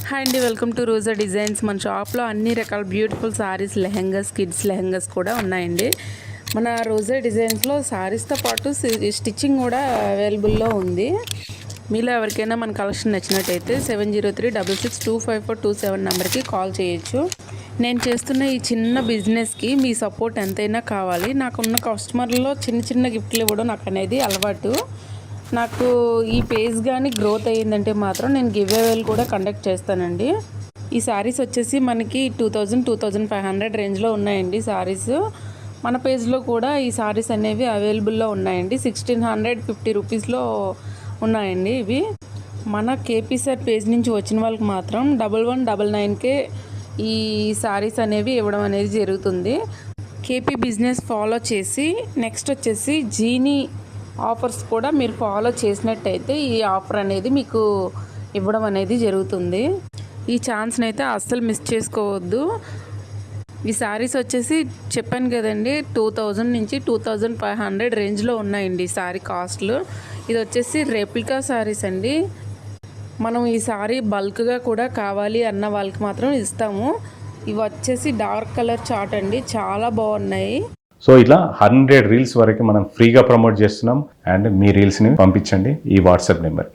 Hi అండి, welcome to Roja designs. మన షాప్లో అన్ని రకాల బ్యూటిఫుల్ సారీస్, లెహెంగాస్, కిడ్స్ లెహెంగాస్ కూడా ఉన్నాయండి. మన రోజా డిజైన్స్లో సారీస్తో పాటు స్టిచ్చింగ్ కూడా అవైలబుల్లో ఉంది. మీలో ఎవరికైనా మన కలెక్షన్ నచ్చినట్టయితే 7036625427 నెంబర్కి కాల్ చేయొచ్చు. నేను చేస్తున్న ఈ చిన్న బిజినెస్కి మీ సపోర్ట్ ఎంతైనా కావాలి. నాకున్న కస్టమర్లో చిన్న చిన్న గిఫ్ట్లు ఇవ్వడం నాకు అనేది అలవాటు. నాకు ఈ పేజ్ కానీ గ్రోత్ అయ్యిందంటే మాత్రం నేను గివ్ అవేలు కూడా కండక్ట్ చేస్తానండి. ఈ శారీస్ వచ్చేసి మనకి 2500 రేంజ్లో ఉన్నాయండి శారీస్. మన పేజ్లో కూడా ఈ శారీస్ అనేవి అవైలబుల్లో ఉన్నాయండి. 1650 రూపీస్లో ఉన్నాయండి ఇవి. మన కేపీ సార్ పేజ్ నుంచి వచ్చిన వాళ్ళకి మాత్రం 1199కే ఈ శారీస్ అనేవి ఇవ్వడం అనేది జరుగుతుంది. కేపీ బిజినెస్ ఫాలో చేసి నెక్స్ట్ వచ్చేసి జీనీ ఆఫర్స్ కూడా మీరు ఫాలో చేసినట్టయితే ఈ ఆఫర్ అనేది మీకు ఇవ్వడం అనేది జరుగుతుంది. ఈ ఛాన్స్ని అయితే అస్సలు మిస్ చేసుకోవద్దు. ఈ శారీస్ వచ్చేసి చెప్పాను కదండి, 2000 నుంచి 2500 రేంజ్లో ఉన్నాయండి ఈ శారీ కాస్ట్లు. ఇది వచ్చేసి రెప్లికా శారీస్ అండి. మనం ఈ శారీ బల్క్గా కూడా కావాలి అన్న వాళ్ళకి మాత్రం ఇస్తాము. ఇవి వచ్చేసి డార్క్ కలర్ చార్ట్ అండి, చాలా బాగున్నాయి. సో ఇలా 100 రీల్స్ వరకు మనం ఫ్రీగా ప్రమోట్ చేస్తున్నాం. అండ్ మీ రీల్స్ని పంపించండి ఈ వాట్సాప్ నెంబర్కి.